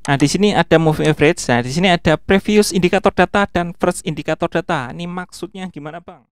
Nah, di sini ada moving average. Nah, di sini ada previous indikator data dan first indikator data. Ini maksudnya gimana, Bang?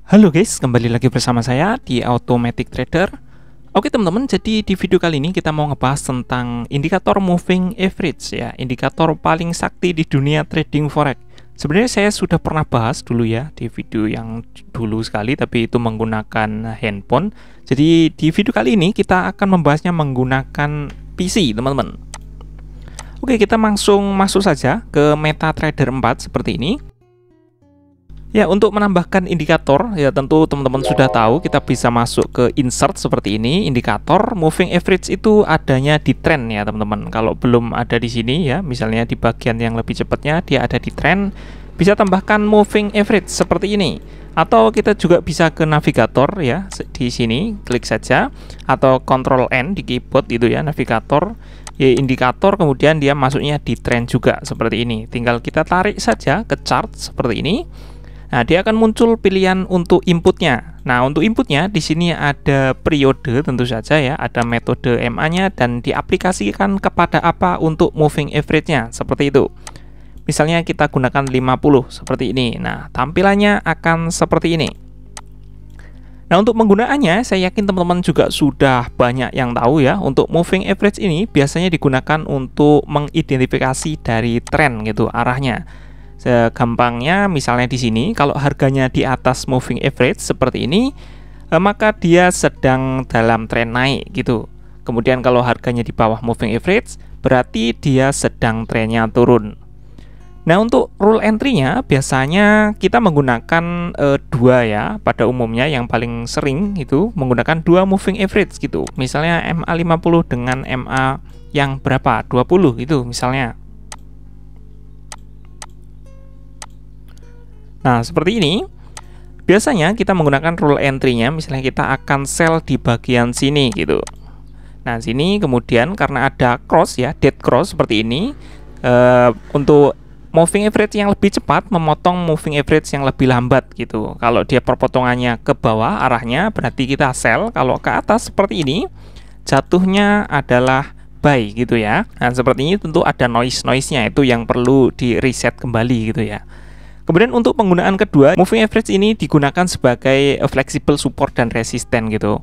Halo guys, kembali lagi bersama saya di Automatic Trader. Oke teman-teman, jadi di video kali ini kita mau ngebahas tentang indikator moving average ya, indikator paling sakti di dunia trading forex. Sebenarnya saya sudah pernah bahas dulu ya di video yang dulu sekali, tapi itu menggunakan handphone. Jadi di video kali ini kita akan membahasnya menggunakan PC teman-teman. Oke, kita langsung masuk saja ke MetaTrader 4 seperti ini. Ya, untuk menambahkan indikator, ya tentu teman-teman sudah tahu kita bisa masuk ke insert seperti ini. Indikator moving average itu adanya di trend ya teman-teman. Kalau belum ada di sini ya, misalnya di bagian yang lebih cepatnya dia ada di trend, bisa tambahkan moving average seperti ini. Atau kita juga bisa ke navigator ya, di sini klik saja, atau Ctrl N di keyboard itu ya, navigator ya, indikator, kemudian dia masuknya di trend juga seperti ini. Tinggal kita tarik saja ke chart seperti ini. Nah, dia akan muncul pilihan untuk inputnya. Nah, untuk inputnya di sini ada periode tentu saja ya, ada metode MA-nya dan diaplikasikan kepada apa untuk moving average-nya seperti itu. Misalnya kita gunakan 50 seperti ini. Nah, tampilannya akan seperti ini. Nah, untuk penggunaannya saya yakin teman-teman juga sudah banyak yang tahu ya. Untuk moving average ini biasanya digunakan untuk mengidentifikasi dari tren gitu arahnya. Segampangnya misalnya di sini kalau harganya di atas moving average seperti ini, maka dia sedang dalam tren naik gitu. Kemudian kalau harganya di bawah moving average berarti dia sedang trennya turun. Nah, untuk rule entry-nya biasanya kita menggunakan dua ya, pada umumnya yang paling sering itu menggunakan dua moving average gitu. Misalnya MA50 dengan MA yang berapa? 20 gitu misalnya. Nah, seperti ini. Biasanya kita menggunakan rule entry-nya, misalnya kita akan sell di bagian sini gitu. Nah, sini kemudian karena ada cross ya, dead cross seperti ini, untuk moving average yang lebih cepat memotong moving average yang lebih lambat gitu. Kalau dia perpotongannya ke bawah arahnya berarti kita sell, kalau ke atas seperti ini jatuhnya adalah buy gitu ya. Nah, seperti ini tentu ada noise-nya itu yang perlu di reset kembali gitu ya. Kemudian untuk penggunaan kedua, moving average ini digunakan sebagai flexible support dan resisten gitu.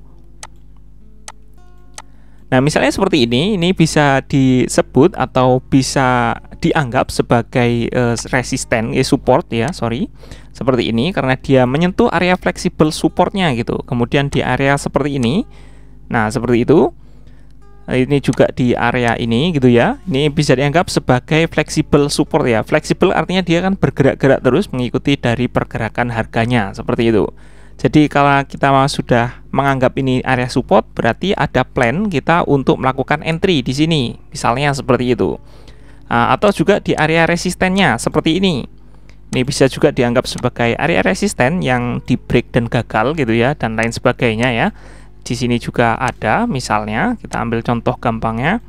Nah, misalnya seperti ini bisa disebut atau bisa dianggap sebagai resisten, support ya, seperti ini karena dia menyentuh area flexible supportnya gitu. Kemudian di area seperti ini, nah seperti itu. Ini juga di area ini gitu ya. Ini bisa dianggap sebagai flexible support ya. Flexible artinya dia kan bergerak-gerak terus mengikuti dari pergerakan harganya seperti itu. Jadi kalau kita sudah menganggap ini area support, berarti ada plan kita untuk melakukan entry di sini. Misalnya seperti itu. Atau juga di area resistennya seperti ini. Ini bisa juga dianggap sebagai area resisten yang di break dan gagal gitu ya, dan lain sebagainya ya. Di sini juga ada, misalnya kita ambil contoh gampangnya.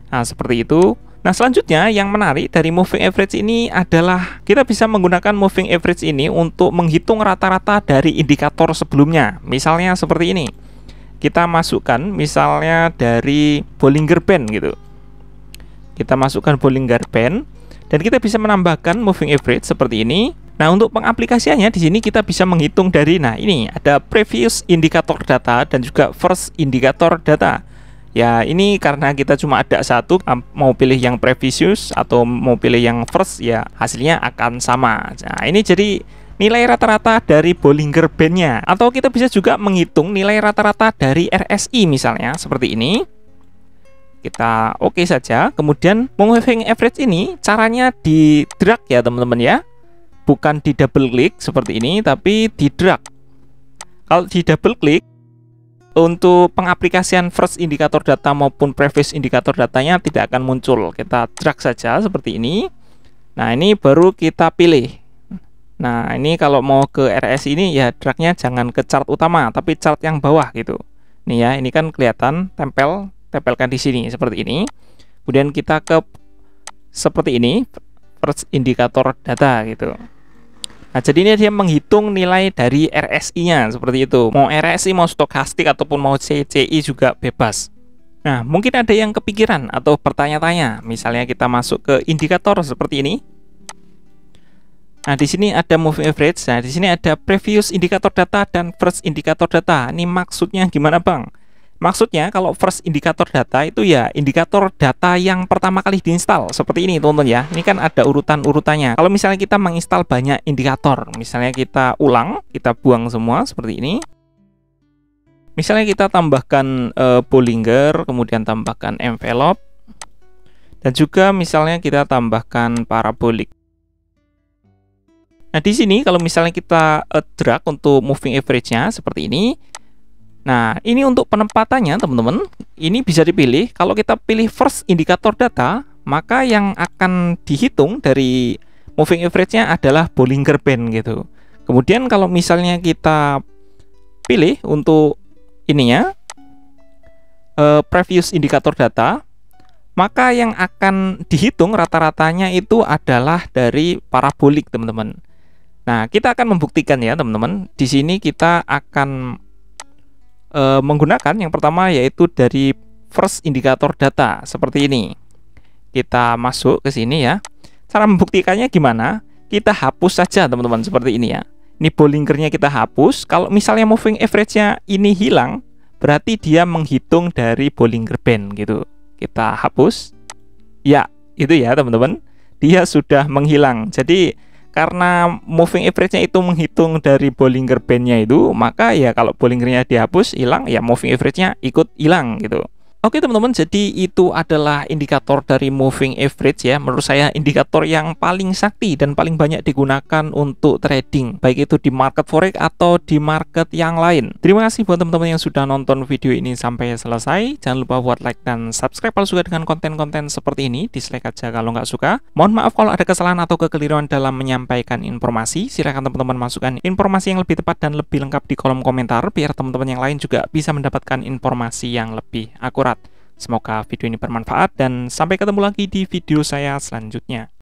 Nah, seperti itu. Nah, selanjutnya yang menarik dari moving average ini adalah kita bisa menggunakan moving average ini untuk menghitung rata-rata dari indikator sebelumnya. Misalnya seperti ini. Kita masukkan misalnya dari Bollinger Band gitu. Kita masukkan Bollinger Band dan kita bisa menambahkan moving average seperti ini. Nah, untuk pengaplikasiannya di sini kita bisa menghitung dari, nah ini ada previous indikator data dan juga first indikator data. Ya, ini karena kita cuma ada satu, mau pilih yang previous atau mau pilih yang first ya hasilnya akan sama. Nah, ini jadi nilai rata-rata dari Bollinger Band-nya. Atau kita bisa juga menghitung nilai rata-rata dari RSI misalnya seperti ini. Kita oke saja. Kemudian moving average ini caranya di drag ya teman-teman ya. Bukan di double klik seperti ini, tapi di drag. Kalau di double klik, untuk pengaplikasian first indikator data maupun previous indikator datanya tidak akan muncul. Kita drag saja seperti ini. Nah, ini baru kita pilih. Nah, ini kalau mau ke RSI ini ya dragnya jangan ke chart utama, tapi chart yang bawah gitu. Nih ya, ini kan kelihatan tempelkan di sini seperti ini. Kemudian kita ke seperti ini, first indikator data gitu. Nah, jadi ini dia menghitung nilai dari RSI-nya seperti itu. Mau RSI, mau stokastik ataupun mau CCI juga bebas. Nah, mungkin ada yang kepikiran atau bertanya-tanya. Misalnya kita masuk ke indikator seperti ini. Nah, di sini ada moving average. Nah, di sini ada previous indikator data dan first indikator data. Ini maksudnya gimana, Bang? Maksudnya kalau first indikator data itu ya indikator data yang pertama kali diinstal. Seperti ini, teman-teman ya. Ini kan ada urutan-urutannya. Kalau misalnya kita menginstal banyak indikator, misalnya kita ulang, kita buang semua seperti ini. Misalnya kita tambahkan Bollinger, kemudian tambahkan envelope, dan juga misalnya kita tambahkan parabolik. Nah, di sini kalau misalnya kita drag untuk moving average-nya seperti ini. Nah, ini untuk penempatannya, teman-teman. Ini bisa dipilih. Kalau kita pilih first indikator data, maka yang akan dihitung dari moving average-nya adalah Bollinger Band gitu. Kemudian kalau misalnya kita pilih untuk ininya previous indikator data, maka yang akan dihitung rata-ratanya itu adalah dari parabolik, teman-teman. Nah, kita akan membuktikan ya, teman-teman. Di sini kita akan menggunakan yang pertama yaitu dari first indikator data seperti ini. Kita masuk ke sini ya. Cara membuktikannya gimana? Kita hapus saja, teman-teman, seperti ini ya. Ini Bollingernya kita hapus. Kalau misalnya moving average-nya ini hilang, berarti dia menghitung dari Bollinger Band gitu. Kita hapus. Ya, itu ya, teman-teman. Dia sudah menghilang. Jadi karena moving average-nya itu menghitung dari Bollinger Band-nya itu, maka ya kalau Bollinger-nya dihapus, hilang, ya moving average-nya ikut hilang gitu. Oke, teman-teman, jadi itu adalah indikator dari moving average ya. Menurut saya indikator yang paling sakti dan paling banyak digunakan untuk trading, baik itu di market forex atau di market yang lain. Terima kasih buat teman-teman yang sudah nonton video ini sampai selesai. Jangan lupa buat like dan subscribe kalau suka dengan konten-konten seperti ini. Dislike aja kalau nggak suka. Mohon maaf kalau ada kesalahan atau kekeliruan dalam menyampaikan informasi. Silakan teman-teman masukkan informasi yang lebih tepat dan lebih lengkap di kolom komentar, biar teman-teman yang lain juga bisa mendapatkan informasi yang lebih akurat. Semoga video ini bermanfaat dan sampai ketemu lagi di video saya selanjutnya.